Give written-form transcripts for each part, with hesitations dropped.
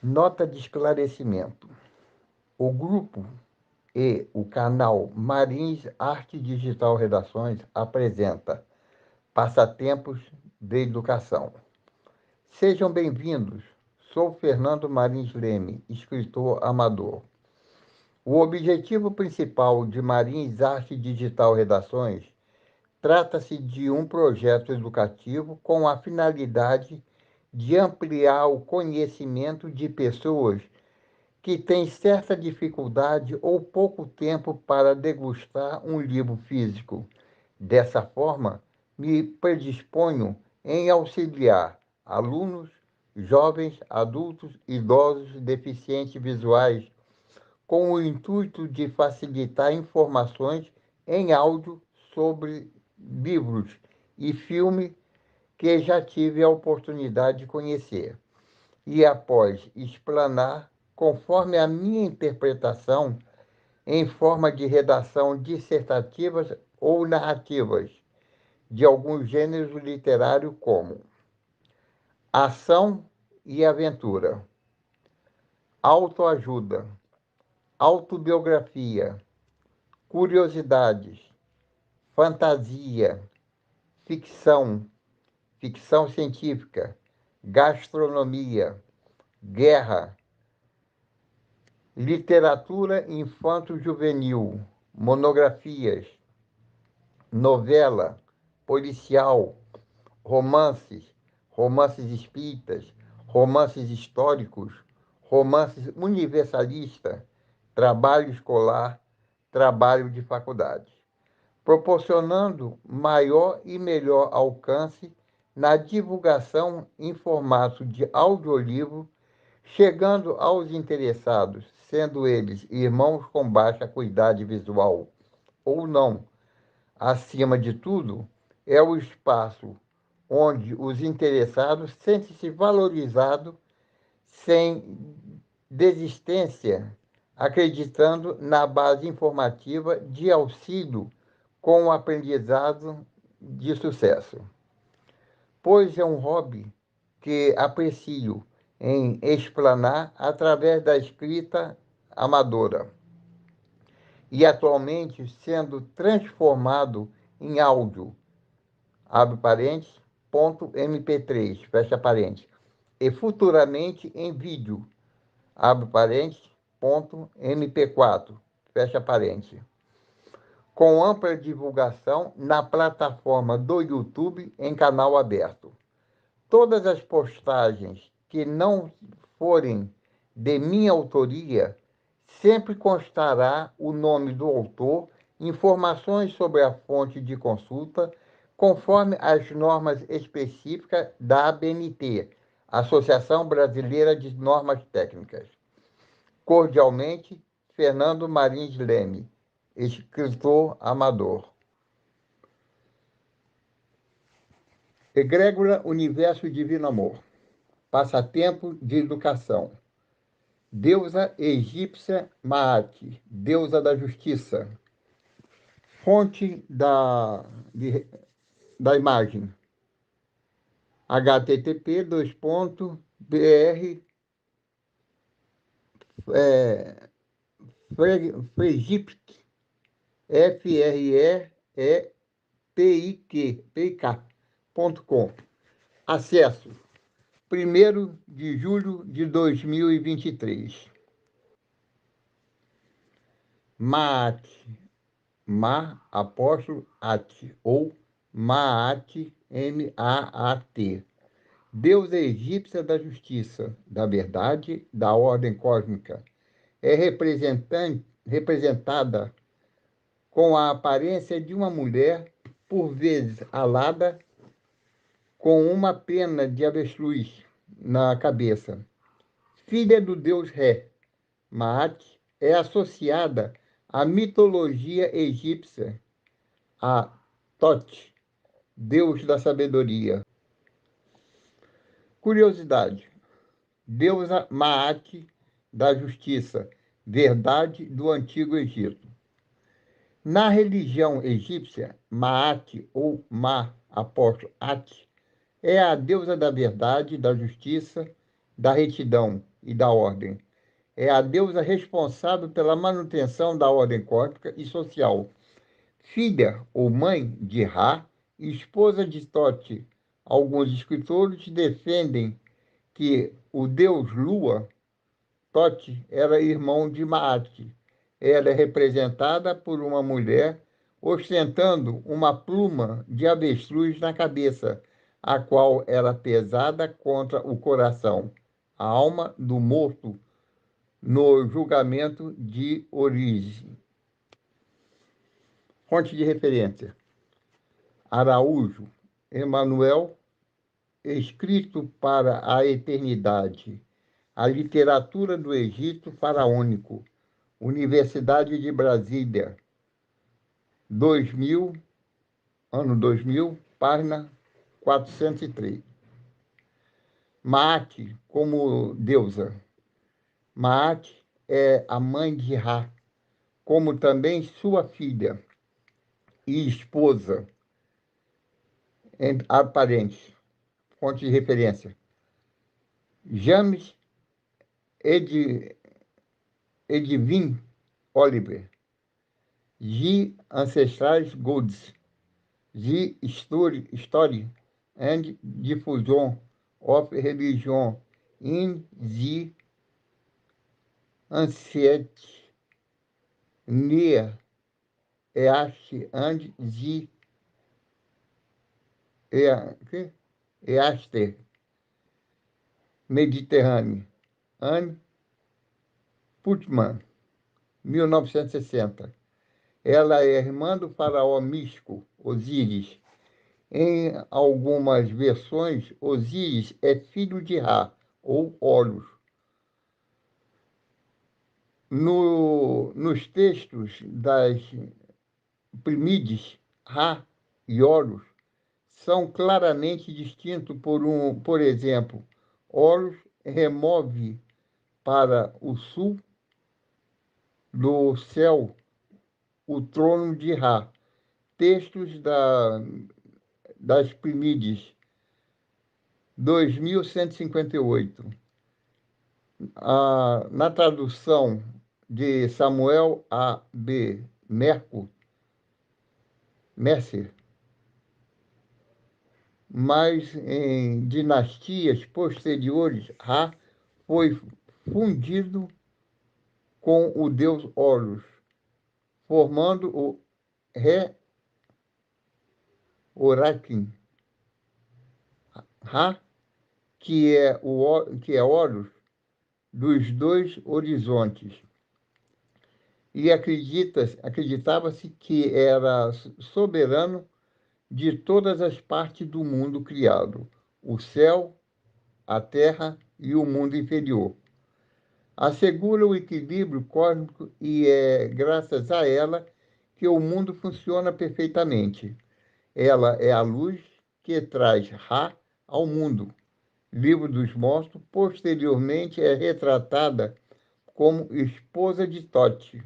Nota de esclarecimento. O grupo e o canal Marins Arte Digital Redações apresenta Passatempos de Educação. Sejam bem-vindos. Sou Fernando Marins Leme, escritor amador. O objetivo principal de Marins Arte Digital Redações trata-se de um projeto educativo com a finalidade de ampliar o conhecimento de pessoas que têm certa dificuldade ou pouco tempo para degustar um livro físico. Dessa forma, me predisponho em auxiliar alunos, jovens, adultos, idosos, deficientes visuais, com o intuito de facilitar informações em áudio sobre livros e filmes que já tive a oportunidade de conhecer. E após explanar, conforme a minha interpretação, em forma de redação dissertativas ou narrativas de alguns gêneros literários como ação e aventura, autoajuda, autobiografia, curiosidades, fantasia, ficção, ficção científica, gastronomia, guerra, literatura infanto-juvenil, monografias, novela, policial, romances, romances espíritas, romances históricos, romances universalistas, trabalho escolar, trabalho de faculdade, proporcionando maior e melhor alcance na divulgação em formato de audiolivro, chegando aos interessados, sendo eles irmãos com baixa acuidade visual ou não. Acima de tudo, é o espaço onde os interessados sentem-se valorizados sem desistência, acreditando na base informativa de auxílio com o aprendizado de sucesso. Pois é um hobby que aprecio em explanar através da escrita amadora e atualmente sendo transformado em áudio, abre parênteses, ponto MP3, fecha parênteses, e futuramente em vídeo, abre parênteses, ponto MP4, fecha parênteses, com ampla divulgação na plataforma do YouTube em canal aberto. Todas as postagens que não forem de minha autoria, sempre constará o nome do autor, informações sobre a fonte de consulta, conforme as normas específicas da ABNT, Associação Brasileira de Normas Técnicas. Cordialmente, Fernando Marins Leme, escritor amador. Egrégora Universo Divino Amor. Passatempo de educação. Deusa egípcia Maat, deusa da justiça. Fonte da imagem. http://br Fregipic, freepik.com. Acesso 1º de julho de 2023. Maat, apóstolo At, ou Maat, M-A-A-T. Deusa egípcia da justiça, da verdade, da ordem cósmica. É representada com a aparência de uma mulher, por vezes alada, com uma pena de avestruz na cabeça. Filha do deus Ré, Maat é associada à mitologia egípcia, a Thoth, deus da sabedoria. Curiosidade. Deusa Maat da justiça, verdade do Antigo Egito. Na religião egípcia, Maat, ou Ma, At, é a deusa da verdade, da justiça, da retidão e da ordem. É a deusa responsável pela manutenção da ordem cósmica e social. Filha ou mãe de Ra, esposa de Tote. Alguns escritores defendem que o deus Lua, Tote, era irmão de Maat. Ela é representada por uma mulher ostentando uma pluma de avestruz na cabeça, a qual era pesada contra o coração, a alma do morto no julgamento de origem. Fonte de referência: Araújo, Emanuel, Escrito para a Eternidade, a literatura do Egito faraônico, Universidade de Brasília, 2000, ano 2000, página 403. Maat como deusa. Maat é a mãe de Ra, como também sua filha e esposa, aparente. Fonte de referência: James Edwin Oliver, The Ancestral Gods, The Story and Diffusion of Religion in the Ancient Near East and the East Mediterranean, Anne Putman, 1960. Ela é irmã do faraó místico Osíris. Em algumas versões, Osíris é filho de Ra, ou Horus. Nos textos das Primídes, Ra e Horus são claramente distintos por exemplo, Horus remove para o sul do céu o trono de Ra. Textos das Primídes, 2158. Na tradução de Samuel A. B. Mercer, mas em dinastias posteriores, Ra foi fundido com o deus Horus, formando o Re-Orakim. Ra, que é Horus, dos dois horizontes. E acreditava-se que era soberano de todas as partes do mundo criado, o céu, a terra e o mundo inferior. Assegura o equilíbrio cósmico e é graças a ela que o mundo funciona perfeitamente. Ela é a luz que traz Ra ao mundo. Livro dos Mortos, posteriormente é retratada como esposa de Tote.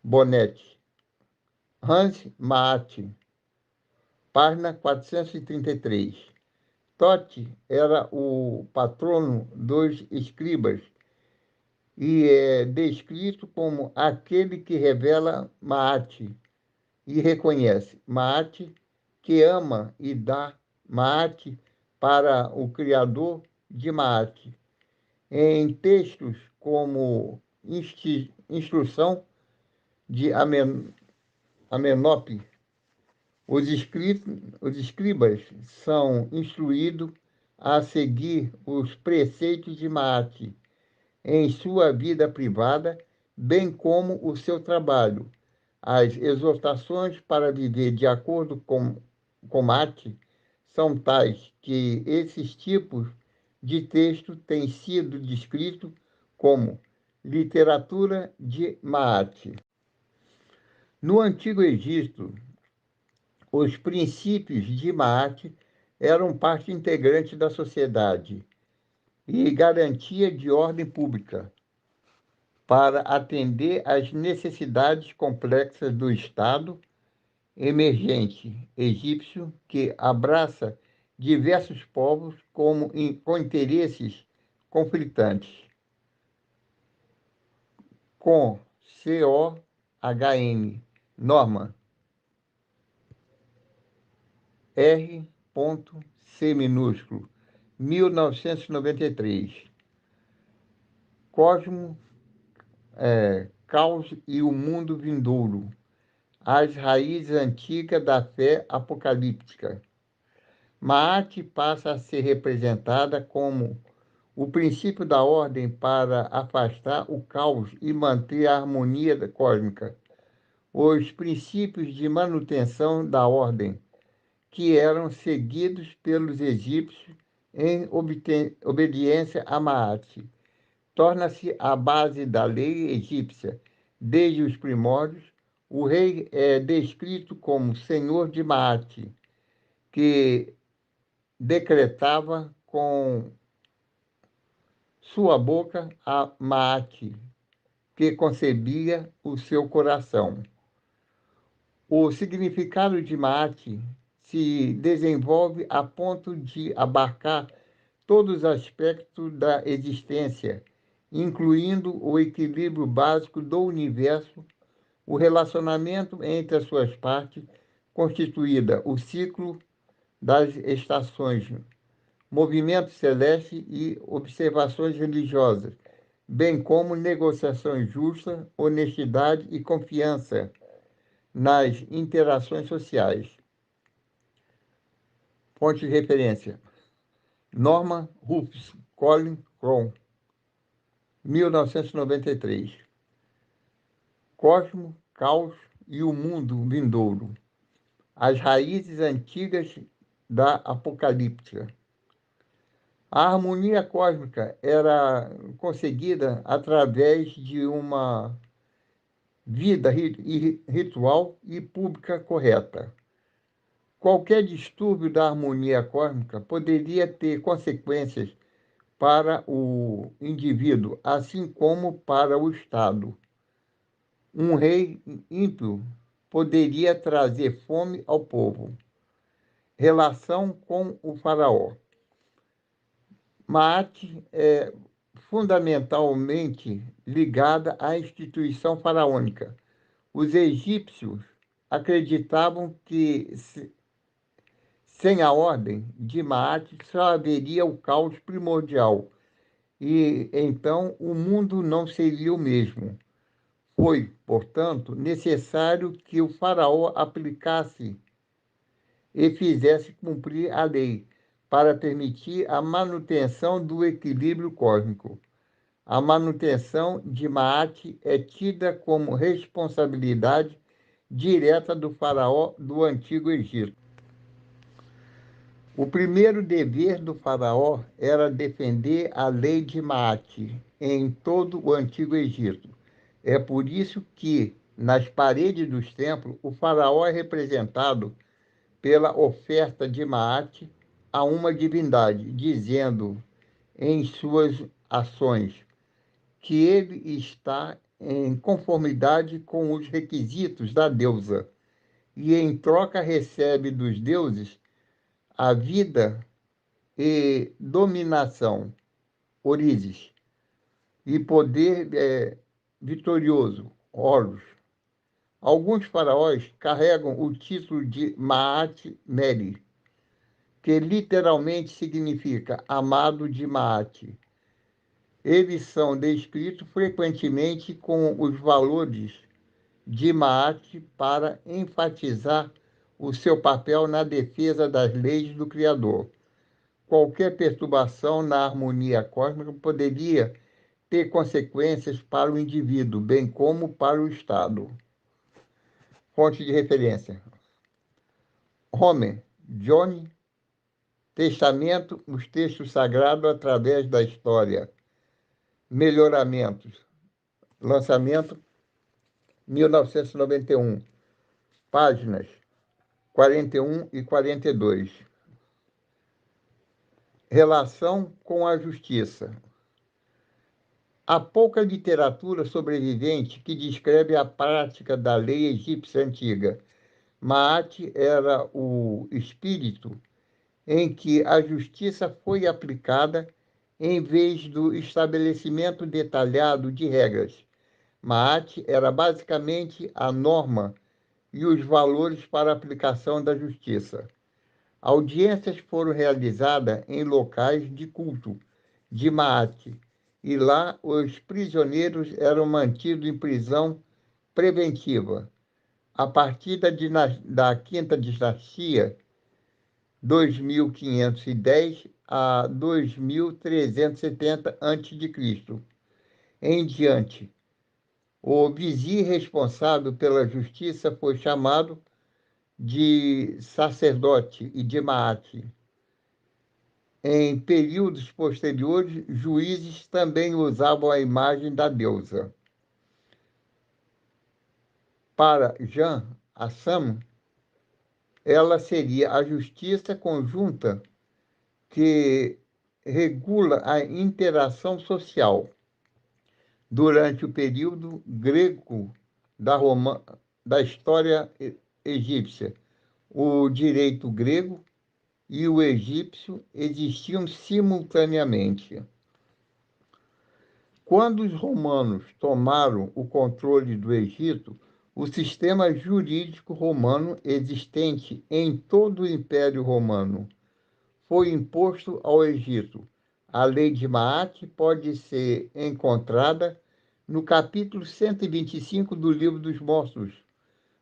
Bonete. Hans Maat, página 433. Tote era o patrono dos escribas e é descrito como aquele que revela Maat e reconhece. Maat, que ama e dá Maat para o criador de Maat. Em textos como Instrução de Amenópe, os escribas são instruídos a seguir os preceitos de Maat em sua vida privada, bem como o seu trabalho. As exortações para viver de acordo com Maat são tais que esses tipos de texto têm sido descritos como literatura de Maat. No Antigo Egito, os princípios de Maat eram parte integrante da sociedade e garantia de ordem pública para atender às necessidades complexas do Estado emergente egípcio, que abraça diversos povos com interesses conflitantes, com COHN, Norman, R.C minúsculo, 1993. Cosmo, Caos e o Mundo Vindouro, as raízes antigas da fé apocalíptica. Maat passa a ser representada como o princípio da ordem para afastar o caos e manter a harmonia cósmica. Os princípios de manutenção da ordem, que eram seguidos pelos egípcios em obediência a Maat, torna-se a base da lei egípcia. Desde os primórdios, o rei é descrito como senhor de Maat, que decretava com sua boca a Maat, que concebia o seu coração. O significado de Maat se desenvolve a ponto de abarcar todos os aspectos da existência, incluindo o equilíbrio básico do universo, o relacionamento entre as suas partes, constituída o ciclo das estações, movimento celeste e observações religiosas, bem como negociações justas, honestidade e confiança nas interações sociais. Fonte de referência: Norman Rufus Colin Cron, 1993. Cosmo, Caos e o Mundo Vindouro, as raízes antigas da apocalíptica. A harmonia cósmica era conseguida através de uma vida ritual e pública correta. Qualquer distúrbio da harmonia cósmica poderia ter consequências para o indivíduo, assim como para o Estado. Um rei ímpio poderia trazer fome ao povo. Relação com o faraó. Maat é fundamentalmente ligada à instituição faraônica. Os egípcios acreditavam que, sem a ordem de Maat, só haveria o caos primordial, e então o mundo não seria o mesmo. Foi, portanto, necessário que o faraó aplicasse e fizesse cumprir a lei, para permitir a manutenção do equilíbrio cósmico. A manutenção de Maat é tida como responsabilidade direta do faraó do Antigo Egito. O primeiro dever do faraó era defender a lei de Maat em todo o Antigo Egito. É por isso que, nas paredes dos templos, o faraó é representado pela oferta de Maat a uma divindade, dizendo em suas ações que ele está em conformidade com os requisitos da deusa e, em troca, recebe dos deuses a vida e dominação, Orísis, e poder vitorioso, Horus. Alguns faraós carregam o título de Maat Meri, que literalmente significa amado de Maat. Eles são descritos frequentemente com os valores de Maat para enfatizar o seu papel na defesa das leis do Criador. Qualquer perturbação na harmonia cósmica poderia ter consequências para o indivíduo, bem como para o Estado. Fonte de referência: Homer, John, Testamento, os textos sagrados através da história. Melhoramentos. Lançamento, 1991. Páginas 41 e 42. Relação com a justiça. Há pouca literatura sobrevivente que descreve a prática da lei egípcia antiga. Maat era o espírito em que a justiça foi aplicada em vez do estabelecimento detalhado de regras. Maat era basicamente a norma e os valores para a aplicação da justiça. Audiências foram realizadas em locais de culto de Maat, e lá os prisioneiros eram mantidos em prisão preventiva. A partir da Quinta Dinastia, 2510 a 2370 a.C., em diante, o vizir responsável pela justiça foi chamado de sacerdote e de Maat. Em períodos posteriores, juízes também usavam a imagem da deusa. Para Jan Assam, ela seria a justiça conjunta que regula a interação social. Durante o período grego da história egípcia, o direito grego e o egípcio existiam simultaneamente. Quando os romanos tomaram o controle do Egito, o sistema jurídico romano existente em todo o Império Romano foi imposto ao Egito. A lei de Maat pode ser encontrada no capítulo 125 do Livro dos Mortos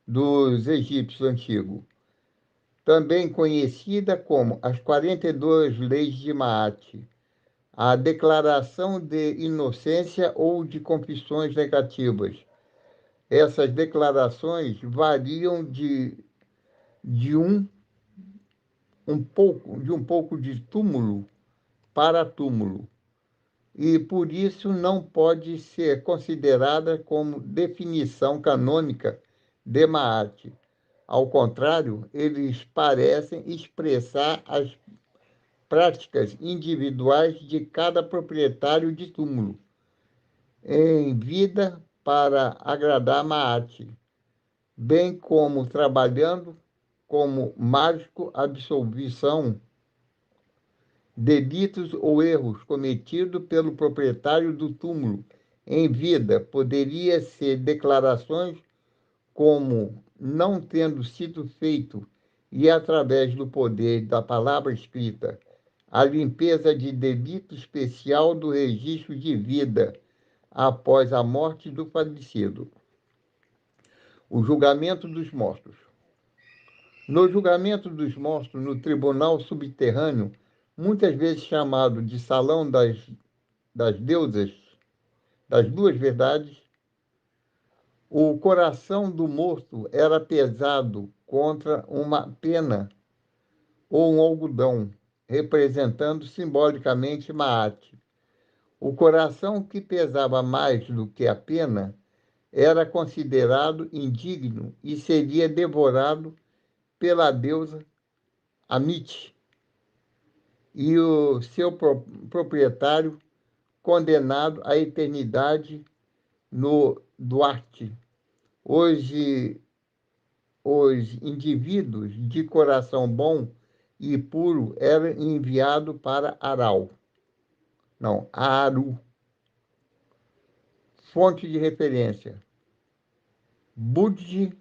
dos Egípcios Antigos, também conhecida como as 42 Leis de Maat, a declaração de inocência ou de confissões negativas. Essas declarações variam de um pouco de túmulo para túmulo, e por isso não pode ser considerada como definição canônica de Maat. Ao contrário, eles parecem expressar as práticas individuais de cada proprietário de túmulo em vida para agradar Maat, bem como trabalhando como mágico absolvição delitos ou erros cometidos pelo proprietário do túmulo em vida. Poderia ser declarações como não tendo sido feito e através do poder da palavra escrita, a limpeza de delito especial do registro de vida após a morte do falecido. O julgamento dos mortos. No julgamento dos mortos, no tribunal subterrâneo, muitas vezes chamado de Salão das Deusas, das Duas Verdades, o coração do morto era pesado contra uma pena ou um algodão, representando simbolicamente Maat. O coração que pesava mais do que a pena era considerado indigno e seria devorado pela deusa Amit e o seu proprietário condenado à eternidade no Duarte. Hoje, os indivíduos de coração bom e puro eram enviados para Aru. Fonte de referência: Budi,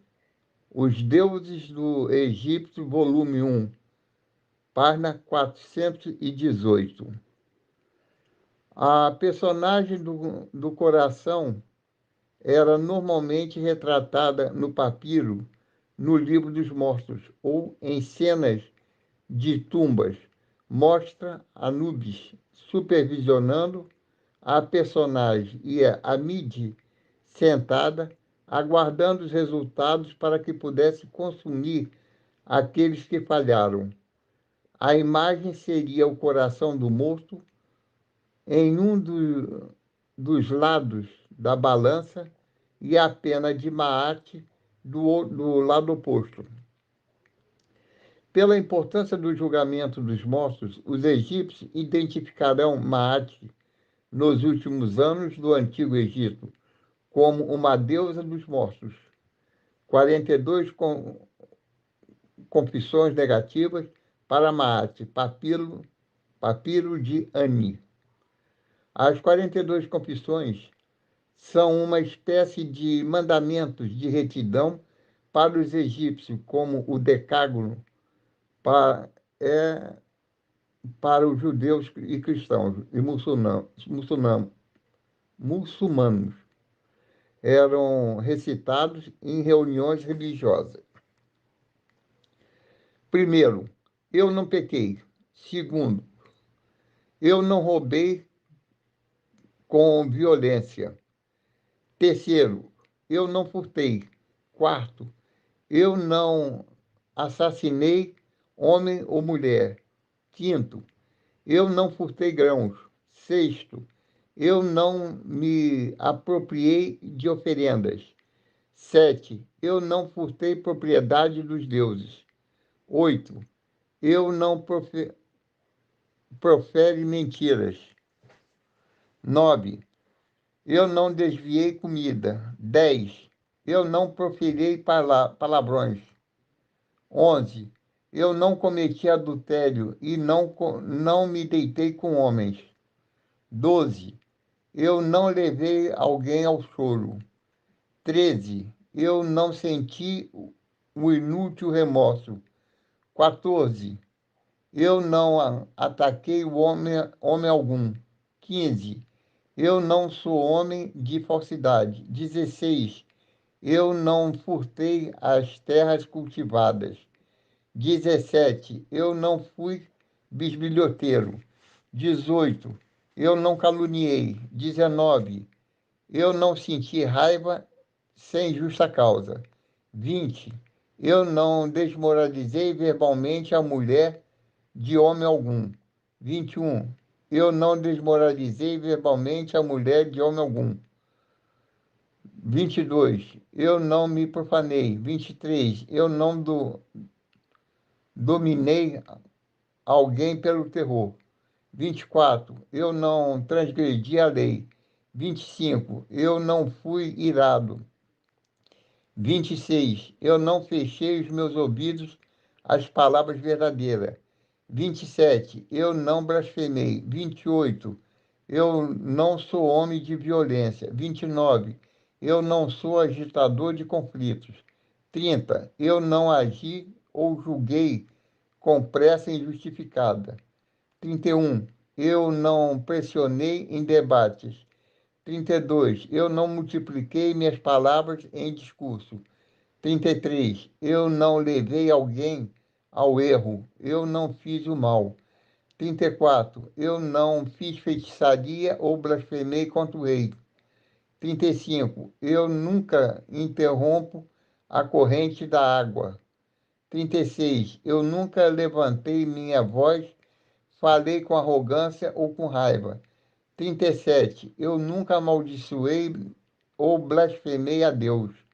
Os Deuses do Egito, volume 1, página 418. A personagem do coração era normalmente retratada no papiro, no Livro dos Mortos, ou em cenas de tumbas. Mostra Anubis supervisionando a personagem e a Amide sentada, aguardando os resultados para que pudesse consumir aqueles que falharam. A imagem seria o coração do morto em um dos lados da balança e a pena de Maat do lado oposto. Pela importância do julgamento dos mortos, os egípcios identificarão Maat nos últimos anos do Antigo Egito como uma deusa dos mortos. 42 confissões negativas para Maat, papiro de Ani. As 42 confissões são uma espécie de mandamentos de retidão para os egípcios, como o Decálogo para, é, para os judeus e cristãos e muçulmanos. Eram recitados em reuniões religiosas. Primeiro, eu não pequei. Segundo, eu não roubei com violência. Terceiro, eu não furtei. Quarto, eu não assassinei homem ou mulher. Quinto, eu não furtei grãos. Sexto, eu não me apropriei de oferendas. Sete, eu não furtei propriedade dos deuses. Oito, eu não profere mentiras. Nove, eu não desviei comida. 10, eu não proferi palavrões. 11, eu não cometi adultério e não me deitei com homens. 12, eu não levei alguém ao choro. 13, eu não senti o inútil remorso. 14, eu não ataquei o homem algum. 15, eu não sou homem de falsidade. 16, eu não furtei as terras cultivadas. 17, eu não fui bisbilhoteiro. 18, eu não caluniei. 19, eu não senti raiva sem justa causa. 20, eu não desmoralizei verbalmente a mulher de homem algum. 21, eu não desmoralizei verbalmente a mulher de homem algum. 22, eu não me profanei. 23, eu não dominei alguém pelo terror. 24, eu não transgredi a lei. 25, eu não fui irado. 26, eu não fechei os meus ouvidos às palavras verdadeiras. 27, eu não blasfemei. 28, eu não sou homem de violência. 29, eu não sou agitador de conflitos. 30, eu não agi ou julguei com pressa injustificada. 31, eu não pressionei em debates. 32, eu não multipliquei minhas palavras em discurso. 33, eu não levei alguém ao erro, eu não fiz o mal. 34, eu não fiz feitiçaria ou blasfemei contra o rei. 35, eu nunca interrompo a corrente da água. 36, eu nunca levantei minha voz, falei com arrogância ou com raiva. 37, eu nunca amaldiçoei ou blasfemei a Deus.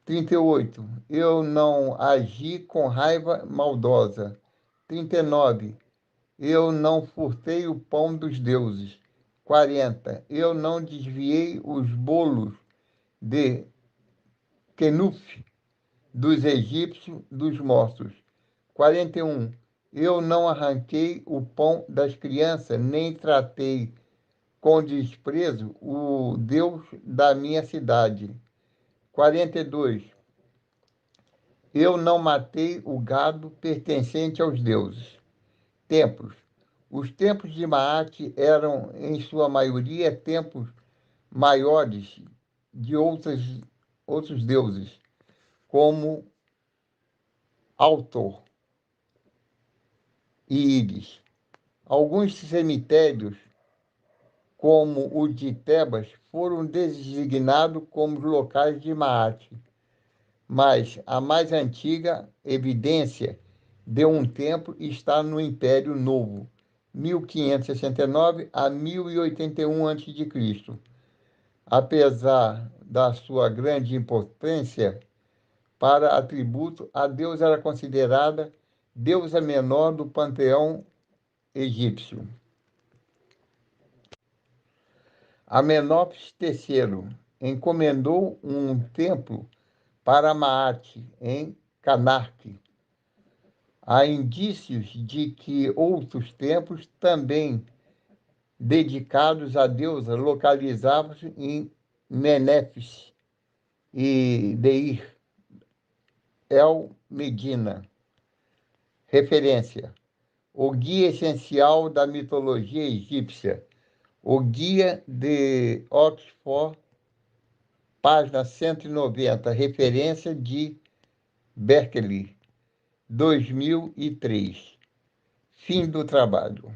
38, eu não agi com raiva maldosa. 39, eu não furtei o pão dos deuses. 40, eu não desviei os bolos de Quenuf dos egípcios dos mortos. 41, eu não arranquei o pão das crianças, nem tratei com desprezo o Deus da minha cidade. 42, eu não matei o gado pertencente aos deuses. Templos. Os templos de Maate eram, em sua maioria, templos maiores de outros deuses, como Altor e Íris. Alguns cemitérios, como o de Tebas, foram designados como locais de Maate, mas a mais antiga evidência de um templo está no Império Novo, 1569 a 1081 a.C. Apesar da sua grande importância para atributo, a deusa era considerada deusa menor do panteão egípcio. Amenófis III encomendou um templo para Maate, em Canarque. Há indícios de que outros templos também dedicados à deusa localizados em Menefis e Deir El Medina. Referência: O Guia Essencial da Mitologia Egípcia, o Guia de Oxford, página 190, referência de Berkeley, 2003. Fim do trabalho.